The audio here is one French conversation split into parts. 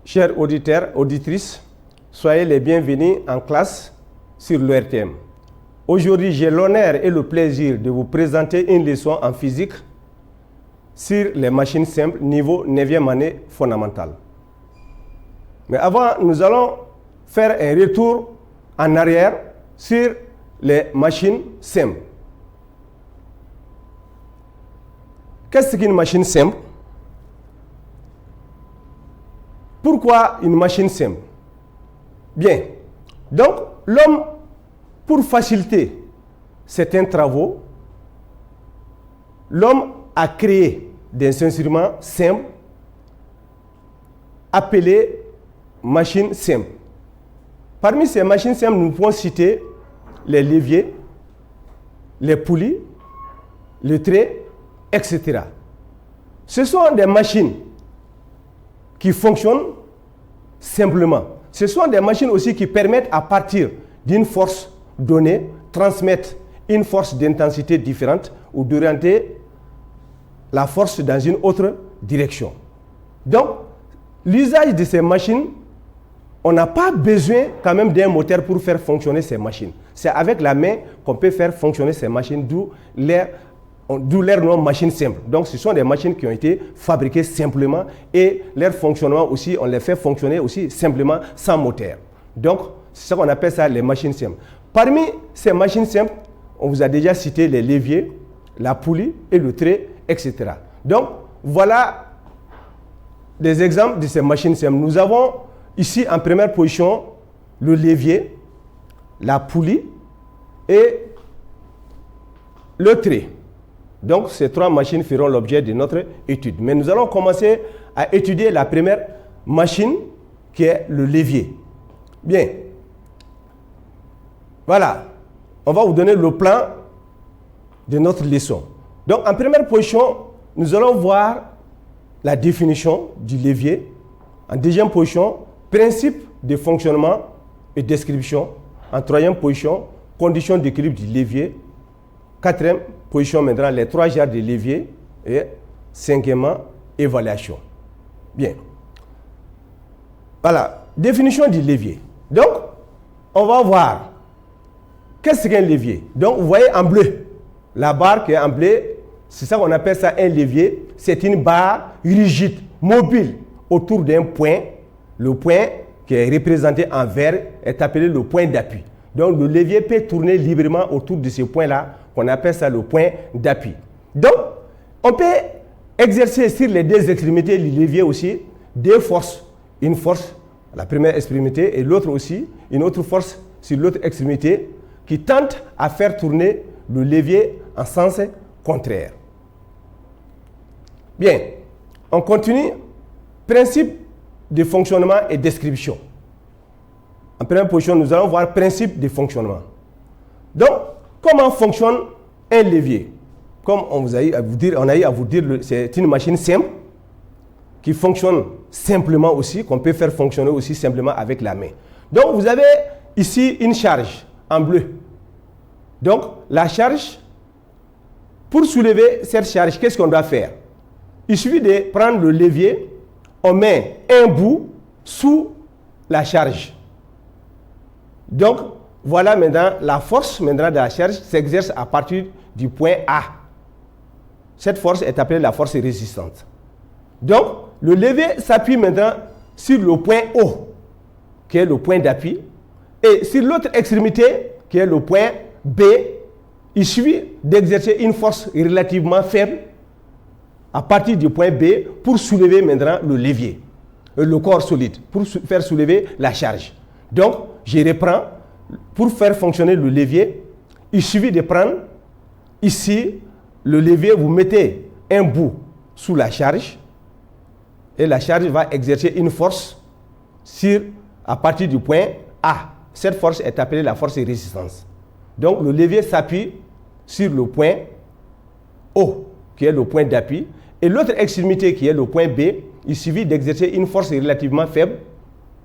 Chers auditeurs, auditrices, soyez les bienvenus en classe sur l'ERTM. Aujourd'hui, j'ai l'honneur et le plaisir de vous présenter une leçon en physique sur les machines simples niveau 9e année fondamentale. Mais avant, nous allons faire un retour en arrière sur les machines simples. Qu'est-ce qu'une machine simple? Pourquoi une machine simple? Bien, donc l'homme, pour faciliter certains travaux, l'homme a créé des instruments simples appelés machines simples. Parmi ces machines simples, nous pouvons citer les leviers, les poulies, le trait, etc. Ce sont des machines qui fonctionnent simplement. Ce sont des machines aussi qui permettent à partir d'une force donnée, transmettre une force d'intensité différente ou d'orienter la force dans une autre direction. Donc, l'usage de ces machines, on n'a pas besoin quand même d'un moteur pour faire fonctionner ces machines. C'est avec la main qu'on peut faire fonctionner ces machines, d'où leur nom machine simple. Donc ce sont des machines qui ont été fabriquées simplement et leur fonctionnement aussi, on les fait fonctionner aussi simplement sans moteur. Donc c'est ça qu'on appelle ça les machines simples. Parmi ces machines simples, on vous a déjà cité les leviers, la poulie et le trait, etc. Donc voilà des exemples de ces machines simples. Nous avons ici en première position le levier, la poulie et le trait. Donc, ces trois machines feront l'objet de notre étude. Mais nous allons commencer à étudier la première machine qui est le levier. Bien. Voilà. On va vous donner le plan de notre leçon. Donc, en première position, nous allons voir la définition du levier. En deuxième position, principe de fonctionnement et description. En troisième position, conditions d'équilibre du levier. Quatrième position, maintenant, les trois genres de levier. Et cinquièmement, évaluation. Bien. Voilà, définition du levier. Donc, on va voir qu'est-ce qu'un levier. Donc, vous voyez en bleu, la barre qui est en bleu, c'est ça qu'on appelle ça un levier. C'est une barre rigide, mobile, autour d'un point. Le point qui est représenté en vert est appelé le point d'appui. Donc, le levier peut tourner librement autour de ce point-là, qu'on appelle ça le point d'appui. Donc, on peut exercer sur les deux extrémités du levier aussi deux forces. Une force, la première extrémité, et l'autre aussi, une autre force sur l'autre extrémité, qui tente à faire tourner le levier en sens contraire. Bien, on continue. Principe de fonctionnement et description. En première position, nous allons voir principe de fonctionnement. Donc, comment fonctionne un levier? Comme on a eu à vous dire, c'est une machine simple qui fonctionne simplement aussi, qu'on peut faire fonctionner aussi simplement avec la main. Donc, vous avez ici une charge en bleu. Donc, la charge, pour soulever cette charge, qu'est-ce qu'on doit faire? Il suffit de prendre le levier, on met un bout sous la charge. Donc, voilà maintenant la force de la charge s'exerce à partir du point A. Cette force est appelée la force résistante. Donc, le levier s'appuie maintenant sur le point O, qui est le point d'appui, et sur l'autre extrémité, qui est le point B, il suffit d'exercer une force relativement faible à partir du point B pour soulever maintenant le levier, le corps solide, pour faire soulever la charge. Donc, je reprends. Pour faire fonctionner le levier, il suffit de prendre ici le levier, vous mettez un bout sous la charge et la charge va exercer une force à partir du point A. Cette force est appelée la force de résistance. Donc le levier s'appuie sur le point O, qui est le point d'appui, et l'autre extrémité qui est le point B, il suffit d'exercer une force relativement faible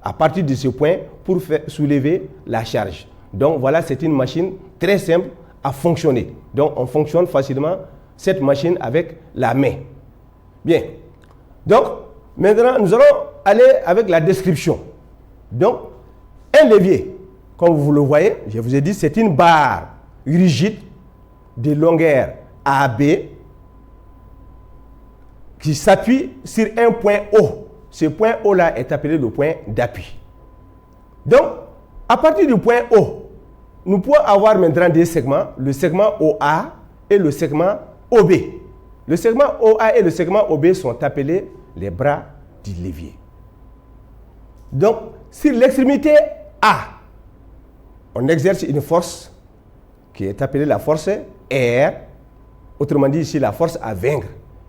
à partir de ce point pour faire soulever la charge. Donc voilà, c'est une machine très simple à fonctionner. Donc on fonctionne facilement cette machine avec la main. Bien. Donc Maintenant, nous allons aller avec la description. Donc, un levier, comme vous le voyez, je vous ai dit, c'est une barre rigide de longueur AB qui s'appuie sur un point O. Ce point O-là est appelé le point d'appui. Donc, à partir du point O, nous pouvons avoir maintenant des segments, le segment OA et le segment OB. Le segment OA et le segment OB sont appelés les bras du levier. Donc, sur l'extrémité A, on exerce une force qui est appelée la force R, autrement dit ici la force à vaincre.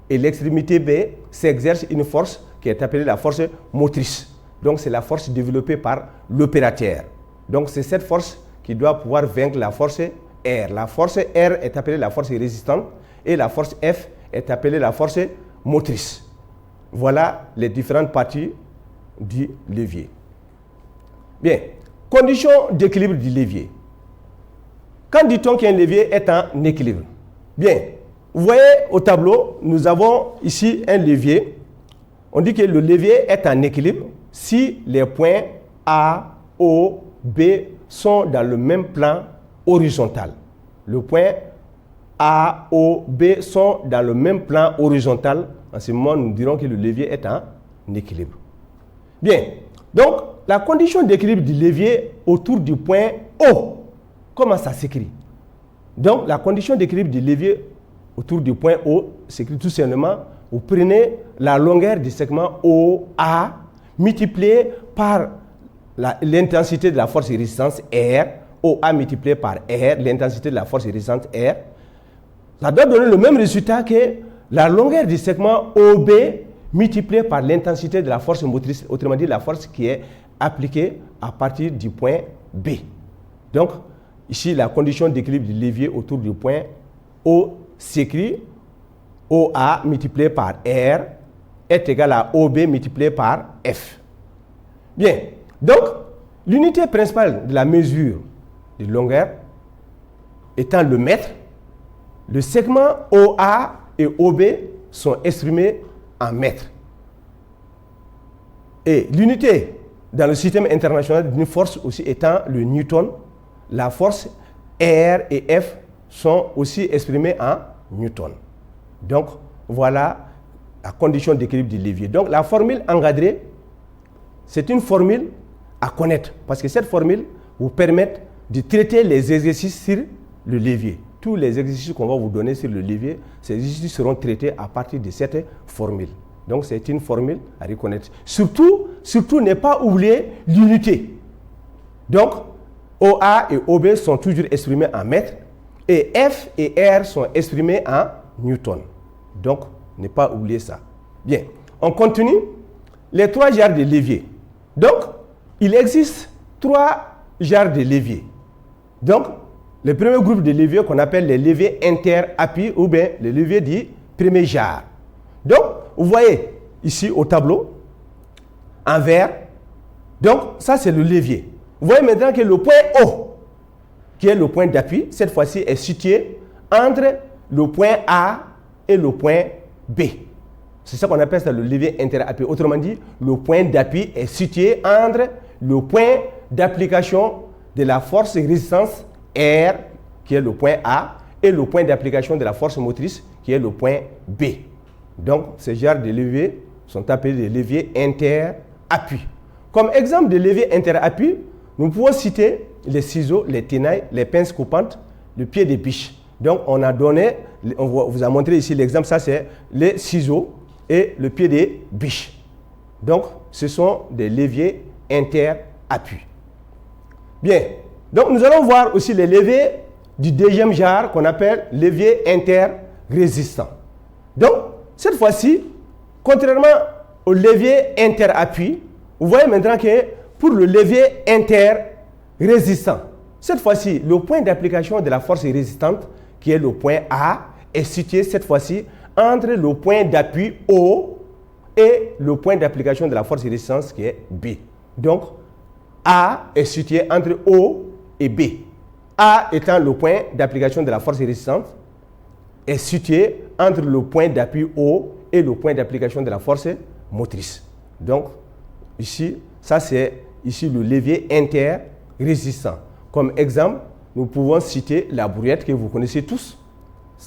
Et l'extrémité B s'exerce une force qui est appelée la force motrice. Donc, c'est la force développée par l'opérateur. Donc, c'est cette force qui doit pouvoir vaincre la force R. La force R est appelée la force résistante et la force F est appelée la force motrice. Voilà les différentes parties du levier. Bien, conditions d'équilibre du levier. Quand dit-on qu'un levier est en équilibre? Bien, vous voyez au tableau, nous avons ici un levier. On dit que le levier est en équilibre si les points A, O, B sont dans le même plan horizontal. Le point A, O, B sont dans le même plan horizontal. En ce moment, nous dirons que le levier est en équilibre. Bien, donc la condition d'équilibre du levier autour du point O, comment ça s'écrit? Donc la condition d'équilibre du levier autour du point O s'écrit tout simplement, vous prenez la longueur du segment OA multipliée par l'intensité de la force résistance R, OA multiplié par R, l'intensité de la force résistante R. Ça doit donner le même résultat que la longueur du segment OB multiplié par l'intensité de la force motrice, autrement dit la force qui est appliquée à partir du point B. Donc, ici, la condition d'équilibre du levier autour du point O s'écrit OA multiplié par R est égal à OB multiplié par F. Bien, donc, l'unité principale de la mesure de longueur étant le mètre, le segment OA et OB sont exprimés en mètres. Et l'unité dans le système international d'une force aussi étant le newton, la force R et F sont aussi exprimées en newton. Donc, voilà la condition d'équilibre du levier. Donc, la formule encadrée, c'est une formule à connaître parce que cette formule vous permet de traiter les exercices sur le levier. Tous les exercices qu'on va vous donner sur le levier, ces exercices seront traités à partir de cette formule. Donc, c'est une formule à reconnaître. Surtout ne pas oublier l'unité. Donc, OA et OB sont toujours exprimés en mètres et F et R sont exprimés en newton. Donc, ne pas oublier ça. Bien, on continue. Les trois genres de levier. Donc, il existe trois genres de levier. Donc, le premier groupe de leviers qu'on appelle les leviers inter-appui ou bien les leviers du premier genre. Donc, vous voyez ici au tableau, en vert, donc ça c'est le levier. Vous voyez maintenant que le point O, qui est le point d'appui, cette fois-ci est situé entre le point A et le point B. C'est ça qu'on appelle ça le levier interappui. Autrement dit, le point d'appui est situé entre le point d'application de la force résistance R, qui est le point A, et le point d'application de la force motrice, qui est le point B. Donc, ces genres de leviers sont appelés des leviers inter-appui. Comme exemple de levier inter-appui, nous pouvons citer les ciseaux, les tenailles, les pinces coupantes, le pied de biche. Donc, on vous a montré ici l'exemple, ça c'est les ciseaux et le pied de biche. Donc, ce sont des leviers inter-appui. Bien, donc nous allons voir aussi les leviers du deuxième genre qu'on appelle levier inter-résistant. Donc, cette fois-ci, contrairement au levier inter-appui, vous voyez maintenant que pour le levier inter-résistant, cette fois-ci, le point d'application de la force résistante, qui est le point A, est situé cette fois-ci entre le point d'appui O et le point d'application de la force résistance, qui est B. Donc, A est situé entre O et B. A étant le point d'application de la force résistante, est situé entre le point d'appui O et le point d'application de la force motrice. Donc, ici, ça c'est ici le levier interrésistant. Comme exemple, nous pouvons citer la brouette que vous connaissez tous.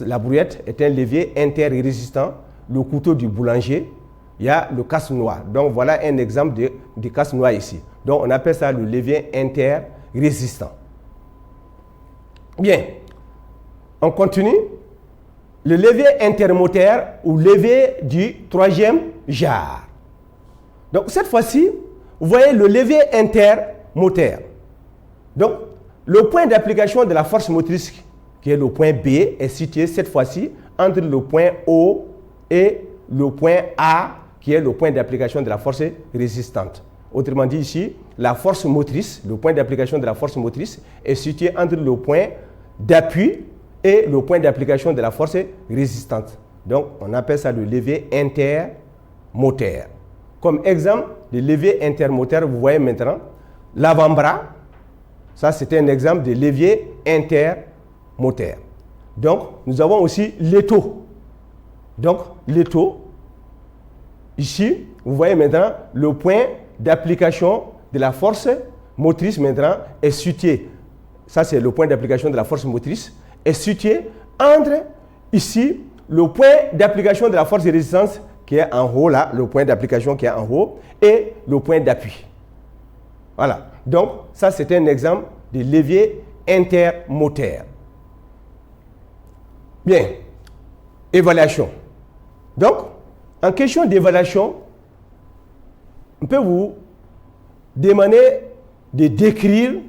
La brouette est un levier interrésistant. Le couteau du boulanger, il y a le casse-noix. Donc, voilà un exemple de casse-noix ici. Donc, on appelle ça le levier interrésistant. Bien, on continue. Le levier intermoteur ou levier du troisième genre. Donc, cette fois-ci, vous voyez le levier intermoteur. Donc, le point d'application de la force motrice, qui est le point B, est situé cette fois-ci entre le point O et le point A, qui est le point d'application de la force résistante. Autrement dit ici, la force motrice, le point d'application de la force motrice est situé entre le point d'appui et le point d'application de la force résistante. Donc, on appelle ça le levier intermoteur. Comme exemple de levier intermoteur, vous voyez maintenant l'avant-bras. Ça, c'est un exemple de levier intermoteur. Donc, nous avons aussi l'étau. Donc, l'étau, ici, vous voyez maintenant le point d'application de la force motrice maintenant est situé. Ça, c'est le point d'application de la force motrice est situé entre, ici, le point d'application de la force de résistance qui est en haut, là, le point d'application qui est en haut, et le point d'appui. Voilà. Donc, ça, c'est un exemple de levier intermoteur. Bien. Évaluation. Donc, en question d'évaluation, on peut vous demander de décrire,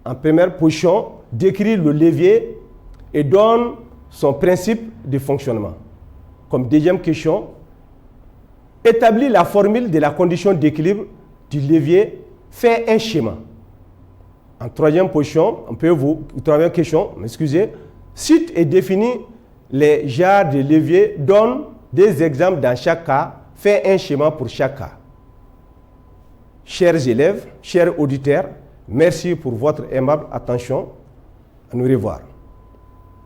en première position, décrire le levier et donne son principe de fonctionnement. Comme deuxième question, établir la formule de la condition d'équilibre du levier, fait un schéma. En troisième position, troisième question, cite et définit les genres de levier, donne des exemples dans chaque cas, fait un schéma pour chaque cas. Chers élèves, chers auditeurs, merci pour votre aimable attention. À nous revoir.